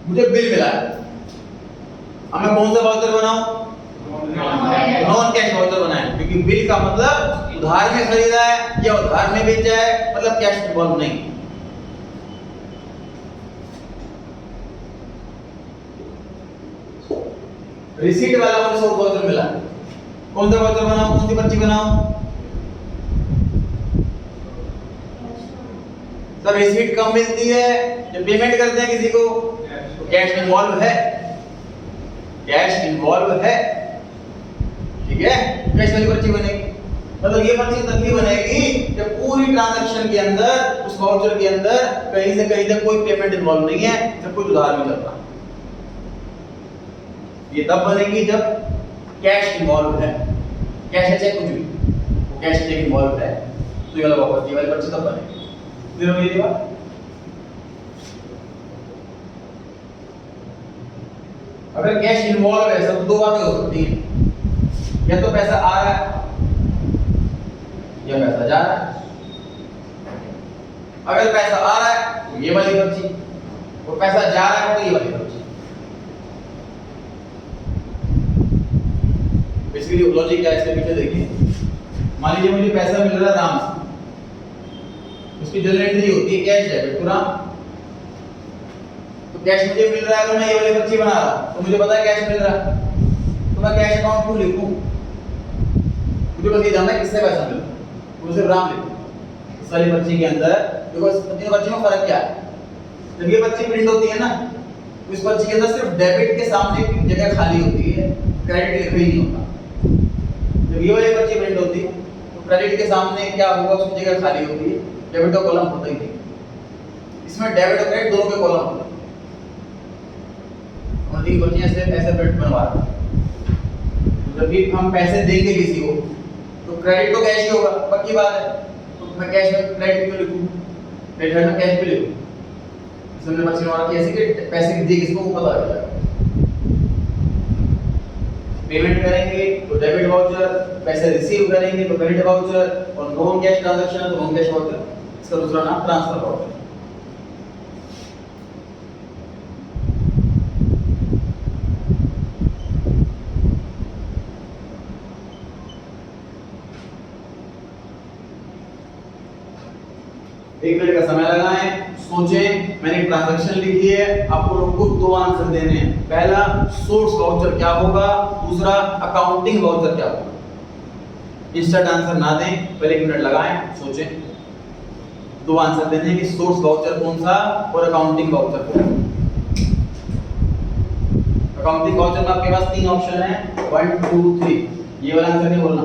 मुझे बिल मिला है, अब मैं कौन सा वाउचर बनाऊं? नॉन कैश वाउचर बनाएं, क्योंकि बिल का मतलब उधार में खरीदा है या उधार में बेचा है, मतलब कैश इन्वॉल्व नहीं। रिसीट वाला मुझे सोर्स वाउचर मिला, कौन सा वाउचर बनाऊं, कौन सी पर्ची बनाऊं? सर रिसीट कब मिलती है? जब पेमेंट करते हैं किसी को, तो कैश इन्वॉल्व है, कैश इन्वॉल्व है। ठीक है, कैश वाली पर्ची बनेगी, मतलब ये पर्ची तभी बनेगी जब पूरी ट्रांजैक्शन के अंदर, उस वाउचर के अंदर कहीं से कहीं तक कोई पेमेंट इन्वॉल्व नहीं है, जब कोई उधार नहीं चल रहा। ये तब बनेगी जब कैश इन्वॉल्व है, कैश है चाहे कुछ भी, वो कैश चेक इन्वॉल्व है, तो ये वाली पर्ची तब बनेगी। फिर ये बात अगर कैश इन्वॉल्व है, सब 2 बातें हो सकती हैं, या तो पैसा आ रहा है या पैसा जा रहा है। अगर पैसा आ रहा है तो ये वाली पर्ची, और पैसा जा रहा है तो ये वाली पर्ची। बेसिकली लॉजिक क्या है इसके पीछे देखिए। मान लीजिए मुझे पैसा मिल रहा है राम से, उसकी जनरल एंट्री होती है कैश डेबिट टू राम। तो कैश मुझे मिल रहा है, अगर मैं ये वाली पर्ची बना रहा तो मुझे पता है कैश मिल रहा है, तो मैं कैश अकाउंट क्यों लिखूं? मुझे बस ये जानना है किससे पैसा मिल रहा है, मुझे सिर्फ राम लिखूं। इस वाली पर्ची के अंदर देखो, इस तीनों पर्ची में फर्क क्या है? जब ये पर्ची प्रिंट होती है ना, तो इस पर्ची के अंदर सिर्फ डेबिट के सामने की जगह खाली होती है, क्रेडिट लिखा ही नहीं होता। जब ये वाली पर्ची प्रिंट होती है तो क्रेडिट के सामने क्या होगा, उसकी जगह खाली होती है, डेबिट का कॉलम होता ही नहीं। इसमें डेबिट और क्रेडिट दोनों के कॉलम होते हैं। हम 3 पर्चियां ऐसे प्रिंट बनवा रहे हैं। जब भी हम पैसे देंगे किसी को तो क्रेडिट तो कैश ही होगा, पक्की बात है, तो मैं कैश में क्रेडिट क्यों लिखूं? क्रेडिट में कैश भी लिखूं। इसमें पर्ची बनवा रखी ऐसे कि पैसे दी किसको वो पता चल जाएगा। पेमेंट करेंगे तो डेबिट वाउचर, पैसे रिसीव करेंगे तो क्रेडिट वाउचर, और नॉन कैश ट्रांजैक्शन तो नॉन कैश वाउचर। इसका दूसरा नाम ट्रांसफर वाउचर। एक मिनट का समय लगाएं, सोचें। मैंने ट्रांजैक्शन लिखी है, आपको लोगों को 2 आंसर देने हैं। पहला सोर्स वाउचर क्या होगा, दूसरा अकाउंटिंग वाउचर क्या होगा। इंस्टेंट आंसर ना दें, पहले 1 मिनट लगाएं, सोचें। 2 आंसर देने हैं कि सोर्स वाउचर कौन सा और अकाउंटिंग वाउचर कौन सा। अकाउंटिंग वाउचर में आपके पास 3 ऑप्शन है, 1 2 3। ये वाला आंसर नहीं बोलना,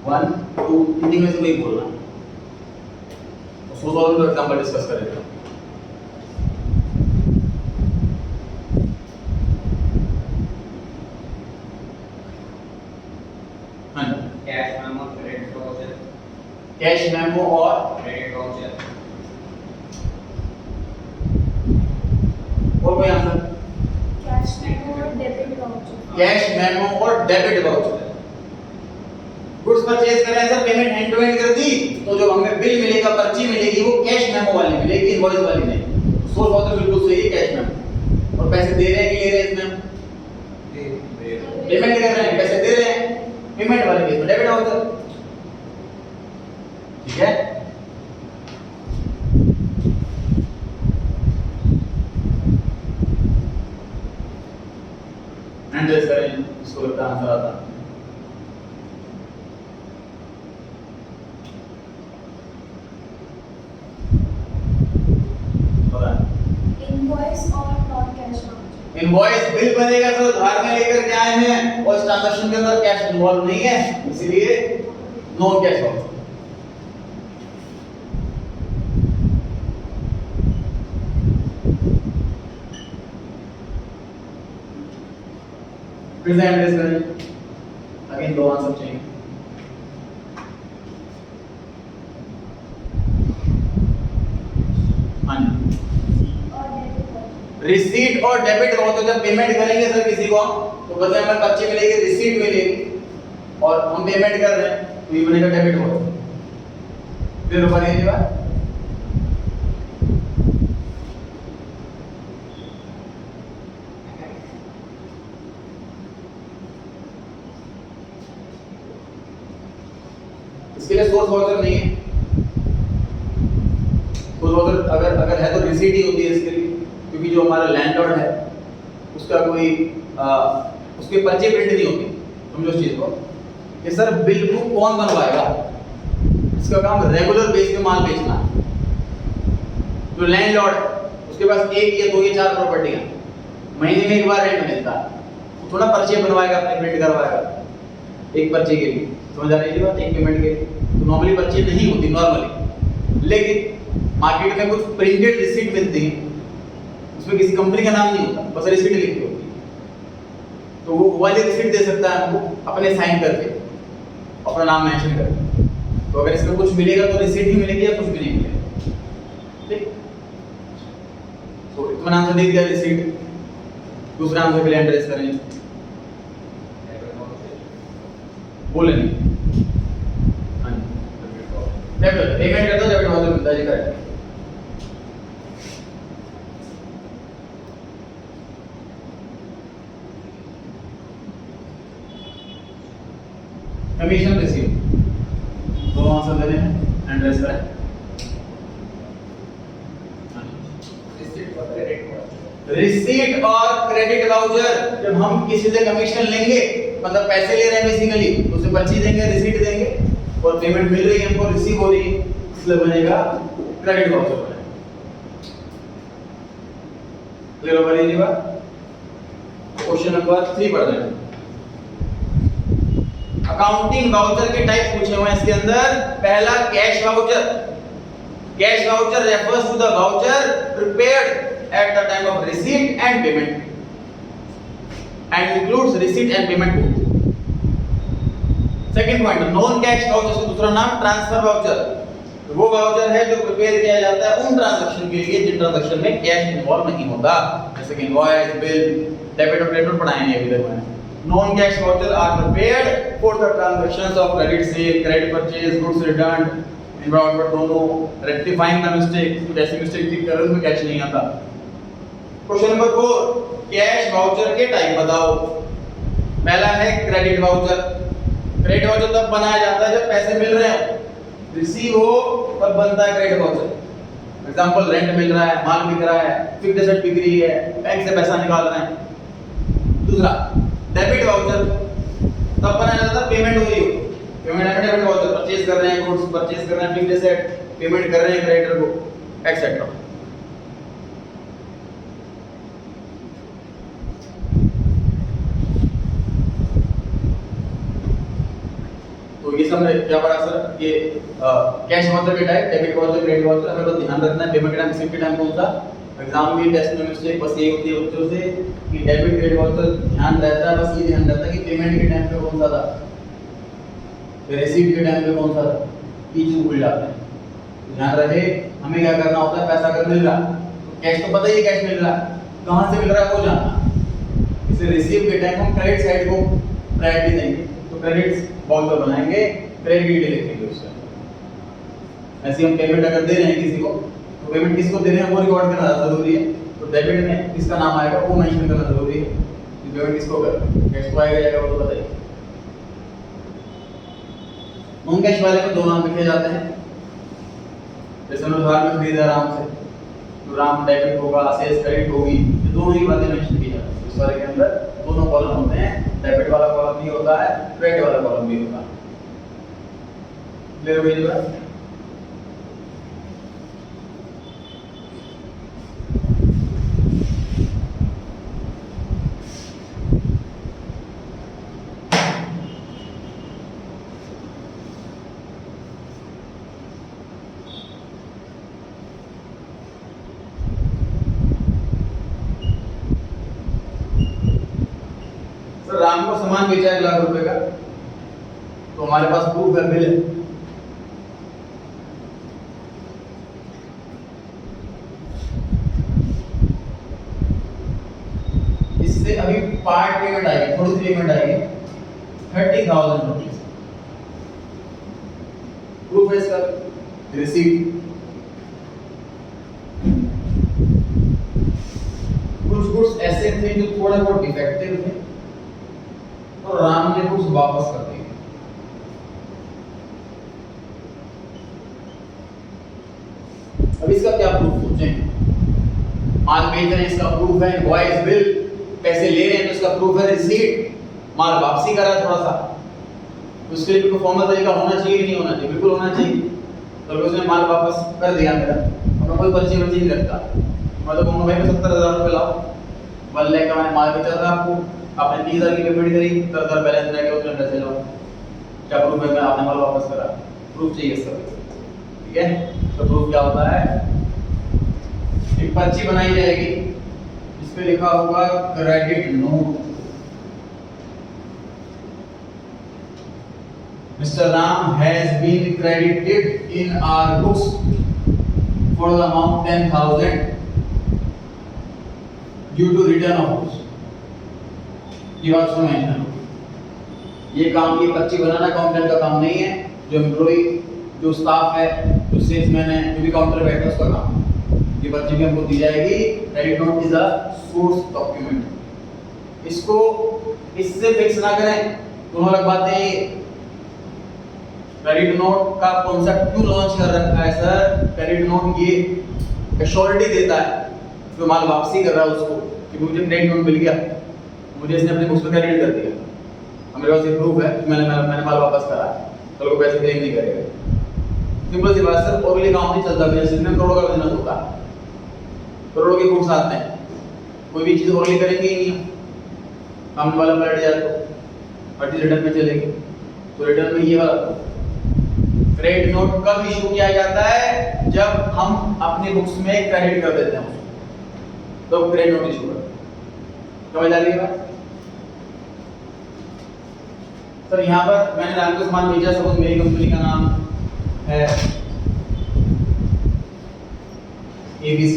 1 2 3 में से कोई बोलना। सोर्स वाउचर का एग्जांपल डिस्कस करेंगे। Cash memo, credit voucher. Cash memo और क्रेडिट वाउचर। और कोई आंसर? कैश मेमो और डेबिट वाउचर। कैश मेमो और डेबिट वाउचर। गुड्स परचेज कर रहे हैं sir, payment end to end कर दी, तो जो हमें बिल मिलेगा, पर्ची मिलेगी, वो कैश मेमो वाली मिलेगी, इनवॉइस वाली नहीं। सोर्स ऑफ द बिल्कुल सही है, कैश मेमो। और पैसे दे रहे हैं कि ले रहे हैं इसमें? पेमेंट कर रहे हैं, पैसे दे रहे हैं, पेमेंट वाले केस में डेबिट वाउचर। ठीक है, एंट्रेस करें, इसको लगता है आंसर आता है। इनवॉइस और non cash voucher. Invoice bill बनेगा सर, उधार में लेकर के आए हैं और इस ट्रांजैक्शन के अंदर कैश इन्वॉल्व नहीं है, इसलिए नॉन कैश वाउचर। फिर से एड्रेस करें, अगेन दो आंसर चाहिए। हाँ जी, रिसीट और डेबिट वाउचर जब पेमेंट करेंगे सर किसी को, तो बदले हमें पर्ची मिलेगी, रिसीट मिलेगी, और हम पेमेंट कर रहे हैं, तो ये बनेगा डेबिट वाउचर। फिर ऊपर ये बात, इसके लिए सोर्स वाउचर नहीं है। सोर्स वाउचर अगर है तो रिसीट ही होती है इसके लिए, क्योंकि जो हमारा लैंडलॉर्ड है उसका कोई उसके पर्ची प्रिंट नहीं होती। समझो इस चीज को कि सर बिल को कौन बनवाएगा, इसका काम रेगुलर बेस पे माल बेचना है। जो लैंडलॉर्ड है उसके पास एक या दो या चार प्रॉपर्टियां, महीने में एक बार रेंट मिलता है, वो थोड़ा पर्ची बनवाएगा, अपने प्रिंट करवाएगा एक पर्ची के लिए। समझ आ रही है बात, एक पेमेंट के लिए। तो नॉर्मली पर्ची नहीं होती नॉर्मली, लेकिन मार्केट में कुछ प्रिंटेड रिसीट मिलती है, उसमें किसी कंपनी का नाम नहीं होता, बस रिसीट लिखी होती है। तो वो वाली रिसीट दे सकता है हमको अपने साइन करके, अपना नाम मेंशन करके। तो अगर इसमें कुछ मिलेगा तो रिसीट ही मिलेगी या कुछ भी नहीं मिलेगा। ठीक, तो इतना आंसर दे दिया रिसीट। दूसरा आंसर के लिए एड्रेस करें, बोले नहीं। हाँ जी, डेबिट पेमेंट करता है, डेबिट वाउचर मिलता है जी, करेक्ट। कमीशन रिसीव, दो आंसर देने हैं, एड्रेस करें। रिसीट और क्रेडिट वाउचर, जब हम किसी से कमीशन लेंगे, मतलब पैसे ले रहे हैं बेसिकली, तो उसे पर्ची देंगे, रिसीट देंगे, और पेमेंट मिल रही है हमको, रिसीव हो रही है, इसलिए बनेगा क्रेडिट वाउचर बनेगा। क्लियर हो गई ये बात? क्वेश्चन नंबर 3 पढ़ रहे हैं। अकाउंटिंग वाउचर के टाइप पूछे हुए हैं इसके अंदर। पहला cash voucher. Cash voucher refers to the voucher prepared at the time of receipt and payment and includes receipt and payment both. Second point, non cash voucher का दूसरा नाम ट्रांसफर वाउचर। वो वाउचर है जो प्रिपेयर किया जाता है उन ट्रांजैक्शन के लिए जिन ट्रांजैक्शन में कैश इन्वॉल्व नहीं होता, जैसे कि इनवॉइस, बिल, डेबिट और क्रेडिट पढ़ाए हैं अभी तक मैंने। Non cash voucher are prepared for the transactions of credit sale, credit purchase, goods return, inbound for दोनों, रेक्टिफाइंग द मिस्टेक, कुछ ऐसी मिस्टेक थी कर उसमें कैश नहीं आता। क्वेश्चन नंबर 4, कैश वाउचर के टाइप बताओ। पहला है क्रेडिट वाउचर। क्रेडिट वाउचर तब बनाया जाता है जब पैसे मिल रहे हैं, रिसीव हो तब बनता है क्रेडिट वाउचर। एग्जांपल, रेंट मिल रहा है, माल बिक रहा है, फिक्स्ड एसेट बिक रही है, बैंक से पैसा निकाल रहे हैं। दूसरा डेबिट वाउचर तब बनाया जाता है पेमेंट हो रही हो, पेमेंट है डेबिट वाउचर, परचेज कर रहे हैं, गुड्स परचेज कर रहे हैं, फिक्स्ड एसेट पेमेंट कर रहे हैं क्रेडिटर को, एक्सेट्रा। तो ये सब क्या पढ़ा सर, ये कैश वाउचर के type, debit voucher, credit voucher. हमें तो ध्यान रखना है पेमेंट के टाइम, रिसीट के टाइम कौन सा। एग्जाम में, टेस्ट में मिस्टेक बस ये होती है बच्चों से कि डेबिट क्रेडिट वाउचर ध्यान रहता है, बस ये ध्यान रहता है कि पेमेंट के टाइम पे कौन सा था, फिर रिसीट के टाइम पे कौन सा था, ये चीज भूल जाते हैं। तो ध्यान रहे, हमें क्या करना होता है, पैसा अगर मिल रहा तो कैश तो पता ही है कैश मिल रहा है, कहाँ से मिल रहा है वो जानना। इसलिए रिसीव के टाइम हम क्रेडिट साइड को प्रायोरिटी देंगे। तो क्रेडिट्स वाउचर बनाएंगे, क्रेडिट लिखेंगे उसका। ऐसे हम पेमेंट अगर दे रहे हैं किसी को, तो पेमेंट किसको दे रहे हैं वो रिकॉर्ड करना जरूरी है। तो डेबिट में किसका नाम आएगा वो मेंशन करना जरूरी है कि पेमेंट किसको कर, कैश को आएगा जाएगा वो तो बताइए। नॉन कैश वाले में दो नाम लिखे जाते हैं, जैसे हमने उधार में खरीदा राम से, तो राम डेबिट होगा, सेल्स क्रेडिट होगी, ये दोनों ही बातें मेंशन की जाती है। इस वाले के अंदर दोनों कॉलम होते हैं, डेबिट वाला कॉलम भी होता है, क्रेडिट वाला कॉलम भी होता है। क्लियर हो गई बात? राम को सामान बेचा 1 लाख रुपए का, तो हमारे पास प्रूफ है, बिल है। इससे अभी पार्ट पेमेंट आएगी, थोड़ी सी पेमेंट आएगी 30,000 रुपीज। प्रूफ है इसका, रिसीट। कुछ गुड्स ऐसे थे जो थोड़े बहुत डिफेक्टिव थे, तो राम ने कुछ वापस कर दिए। अब इसका क्या प्रूफ सोचें? माल बेच रहे हैं इसका प्रूफ है इनवॉइस, बिल। पैसे ले रहे हैं तो इसका प्रूफ है रिसीट। माल वापसी करा थोड़ा सा, उसके लिए कोई फॉर्मल तरीका होना चाहिए कि नहीं होना चाहिए? बिल्कुल होना चाहिए। तो उसने माल वापस कर दिया मेरा, मैं कोई पर्ची नहीं लगता, मैं तो कहूँगा भाई 70,000 रुपये लाओ, 1 लाख का मैंने माल बेचा था आपको, आपने 30,000 की पेमेंट करी, 10,000 बैलेंस रह गया, उसमें पैसे लो। क्या प्रूफ है मैं आपने माल वापस करा? प्रूफ चाहिए इसका, ठीक है? तो प्रूफ क्या होता है? एक पर्ची बनाई जाएगी, इस पे लिखा होगा credit note. Mr. Ram has been credited in our books for the amount 10,000 due to return of goods. ये बात सुनो मेंशन। ये काम, ये पर्ची बनाना अकाउंटेंट का काम नहीं है, जो एम्प्लॉई, जो स्टाफ है, जो सेल्समैन है, जो भी काउंटर बैठा है उसका काम। ये पर्ची भी हमको दी जाएगी। Credit note is a source document. इसको इससे फिक्स ना करें, दोनों अलग बातें। क्रेडिट नोट का कॉन्सेप्ट क्यों लॉन्च कर रखा है सर? क्रेडिट नोट ये एश्योरिटी देता है जो माल वापसी कर रहा है उसको कि मुझे क्रेडिट नोट मिल गया, मुझे इसने अपने बुक्स में क्रेडिट कर दिया, अब मेरे पास ये प्रूफ है कि मैंने माल वापस करा, कल को पैसे क्लेम नहीं करेगा। सिंपल सी बात सर, ओरली काम नहीं चलता, बिजनेस में करोड़ों का बिजनेस होता है, करोड़ों के गुड्स आते हैं, कोई भी चीज़ ओरली करेंगे ही नहीं। हम वाला पलट जाए तो पर्ची रिटर्न में चलेगी, तो रिटर्न में ये वाला क्रेडिट नोट कब इशू किया जाता है? जब हम अपने बुक्स में क्रेडिट कर देते हैं उसको, तो क्रेडिट नोट इशू करते हैं। समझ आ रही है बात? सर यहाँ पर मैंने राम को सामान भेजा, सपोज मेरी कंपनी का नाम है ABC,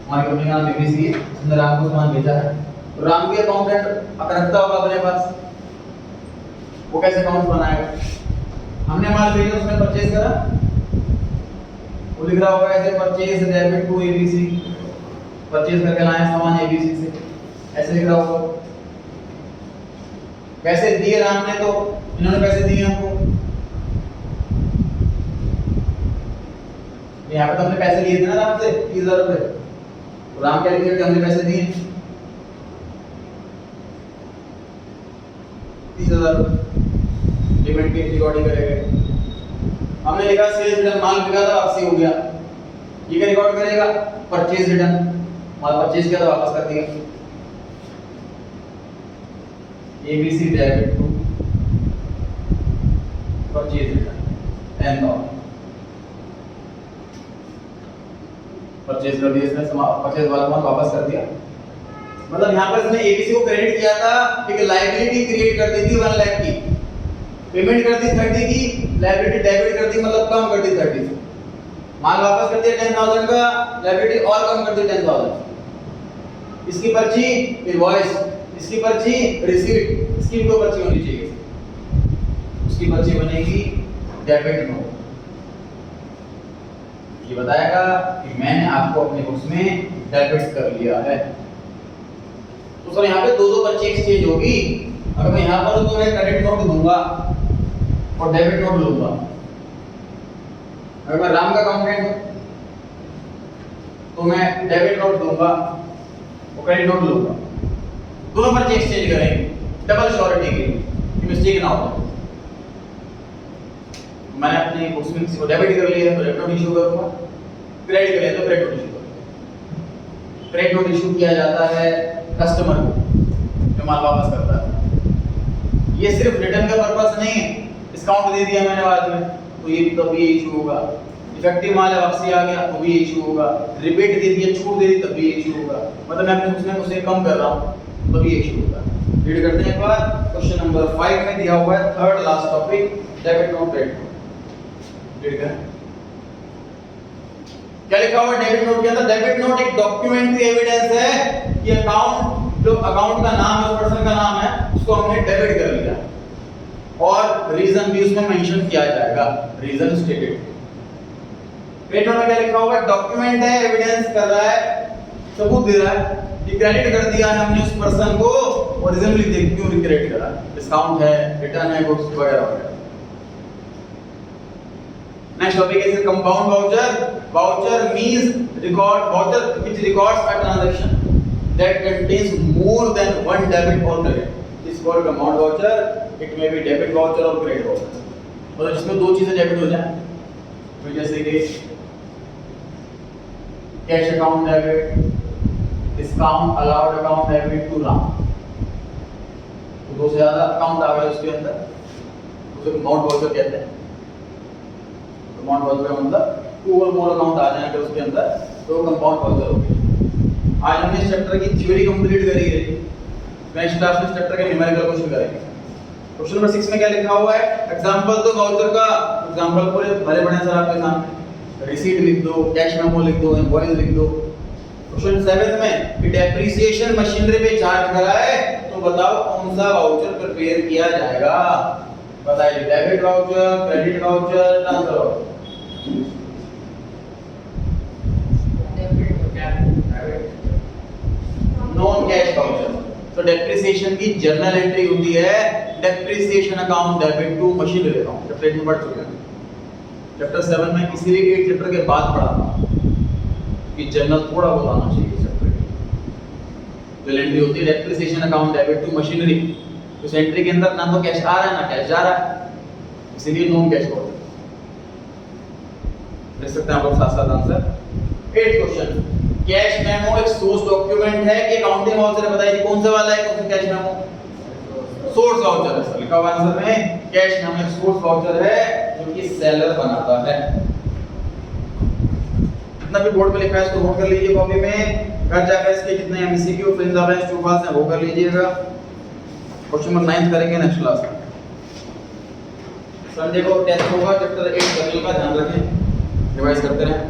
हमारी कंपनी का नाम ABC है, उसने राम को सामान भेजा है, तो राम के अकाउंटेंट रखता होगा अपने पास, वो कैसे अकाउंट बनाएगा? हमने माल भेजा, उसने परचेज करा, वो लिख रहा होगा ऐसे purchase debit to ABC, purchase करके लाए सामान ABC से, ऐसे लिख रहा होगा। पैसे दिए राम ने, तो इन्होंने पैसे दिए हमको, यहाँ पे तो हमने पैसे लिए थे ना राम से 30,000 रुपए, तो राम क्या लिखेगा कि हमने पैसे दिए 30,000 रुपए, पेमेंट की रिकॉर्डिंग करेगा। हमने लिखा सेल्स रिटर्न, माल बिका था वापसी हो गया, ये क्या रिकॉर्ड करेगा? परचेज रिटर्न, माल परचेज किया था वापस कर दिया। ABC debit to purchase return 10,000, purchase कर दिया इसने, परचेज वाला माल वापस कर दिया। मतलब यहाँ पर इसने ABC को क्रेडिट किया था, ठीक है, लायबिलिटी क्रिएट कर दी थी 1 लाख की, पेमेंट कर दी 30 की, लायबिलिटी डेबिट कर दी, मतलब कम कर दी 30 से, माल वापस कर दिया 10,000 का, लायबिलिटी और कम कर दी 10,000। इसकी पर्ची इनवॉइस, इसकी पर्ची रिसीट, इसकी भी कोई पर्ची होनी चाहिए। उसकी बच्ची बनेगी डेबिट नोट। ये बताएगा कि मैंने आपको अपने बुक्स में डेबिट कर लिया है। तो सर यहाँ पे दो पर्ची एक्सचेंज होगी। अगर मैं यहाँ पर तो मैं क्रेडिट नोट दूंगा और डेबिट नोट लूंगा। अगर मैं राम का अकाउंटेंट हूं तो मैं डेबिट नोट दूंगा और क्रेडिट नोट लूंगा। दोनों पर्ची एक्सचेंज करेंगे डबल श्योरिटी के लिए, मिस्टेक ना हो। मैंने अपनी बुक्स में किसी को डेबिट कर लिया है तो डेबिट नोट इशू करूंगा, क्रेडिट कर लिया तो क्रेडिट नोट इशू करूंगा। क्रेडिट नोट इशू किया जाता है कस्टमर को जो माल वापस करता है। ये सिर्फ रिटर्न का पर्पस नहीं है, डिस्काउंट दे दिया मैंने बाद में तो ये भी तब ये इशू होगा। इफेक्टिव माल है वापसी आ गया तो भी इशू होगा। रिबेट दे दिया, छूट दे दी तब भी इशू होगा। मतलब मैं अपने बुक्स में उसे कम कर रहा हूं तो भी इशू होगा। रीड करते हैं एक बार। क्वेश्चन नंबर 5 में दिया हुआ है third last topic debit note credit note. Read करें क्या लिखा हुआ है डेबिट नोट के अंदर। डेबिट नोट एक डॉक्यूमेंट्री एविडेंस है कि अकाउंट जो अकाउंट का नाम है, उस पर्सन का नाम है, उसको हमने डेबिट कर लिया और रीजन भी उसमें मेंशन किया जाएगा, रीजन स्टेटेड। क्रेडिट नोट में क्या लिखा हुआ है, डॉक्यूमेंट है, एविडेंस कर रहा है, सबूत दे रहा है कि क्रेडिट कर दिया है हमने उस पर्सन को और रीजन भी देख क्यों क्रेडिट करा, डिस्काउंट है, रिटर्न है, गुड्स वगैरह वगैरह। Next topic is compound voucher. Voucher means record, voucher which records a transaction that contains more than one debit or credit is called compound voucher. It may be debit voucher or credit voucher. मतलब जिसमें दो चीजें debit हो जाए, तो जैसे कि cash account debit, discount allowed account debit to Ram, तो दो से ज्यादा अकाउंट आ गए उसके अंदर, उसे कंपाउंड वाउचर कहते हैं। कंपाउंड वाउचर का मतलब टू और मोर अकाउंट आ जाएंगे उसके अंदर तो कंपाउंड वाउचर हो गया। आज हमने इस चैप्टर की थ्योरी कंप्लीट करी है। नेक्स्ट क्लास में इस चैप्टर के न्यूमेरिकल क्वेश्चन करेंगे। क्वेश्चन नंबर 6 में क्या लिखा हुआ है, एग्जांपल दो वाउचर का। एग्जांपल पूरे भरे पड़े सर आपके सामने, रिसीट लिख दो, कैश मेमो लिख दो, इनवॉइस लिख दो। क्वेश्चन 7 में कि डेप्रिसिएशन मशीनरी पे चार्ज करा है तो बताओ कौन सा वाउचर प्रिपेयर किया जाएगा। बताइए, debit voucher, credit voucher, transfer voucher. Non cash voucher. तो डेप्रिसिएशन की जर्नल एंट्री होती है depreciation account debit to machinery account. Chapter 8 में पढ़ चुके हैं। चैप्टर 7 में किसी भी एक चैप्टर के बाद पढ़ा था कि जर्नल थोड़ा बहुत आना चाहिए चैप्टर की। जो एंट्री होती है depreciation account debit to machinery, उस एंट्री के अंदर ना तो कैश आ रहा है ना कैश जा रहा है, इसीलिए नॉन कैश वाउचर। देख सकते हैं आप लोग साथ साथ answer. 8th question, cash memo एक सोर्स डॉक्यूमेंट है कि अकाउंटिंग वाउचर है। बताइए कौन सा वाला है, कौन सा कैश मेमो? सोर्स वाउचर है सर, लिखा हुआ आंसर में कैश मेमो एक सोर्स वाउचर है जो कि सेलर बनाता है। जितना भी बोर्ड पे लिखा है इसको नोट कर लीजिए कॉपी में। घर जाकर इसके जितने एमसीक्यू फ्रेंड्स आ रहे हैं स्टूडेंट्स हैं वो कर लीजिएगा। क्वेश्चन नंबर 9 करेंगे नेक्स्ट क्लास में। संडे को टेस्ट होगा चैप्टर 8 जनरल का, ध्यान रखें, रिवाइज करते रहें।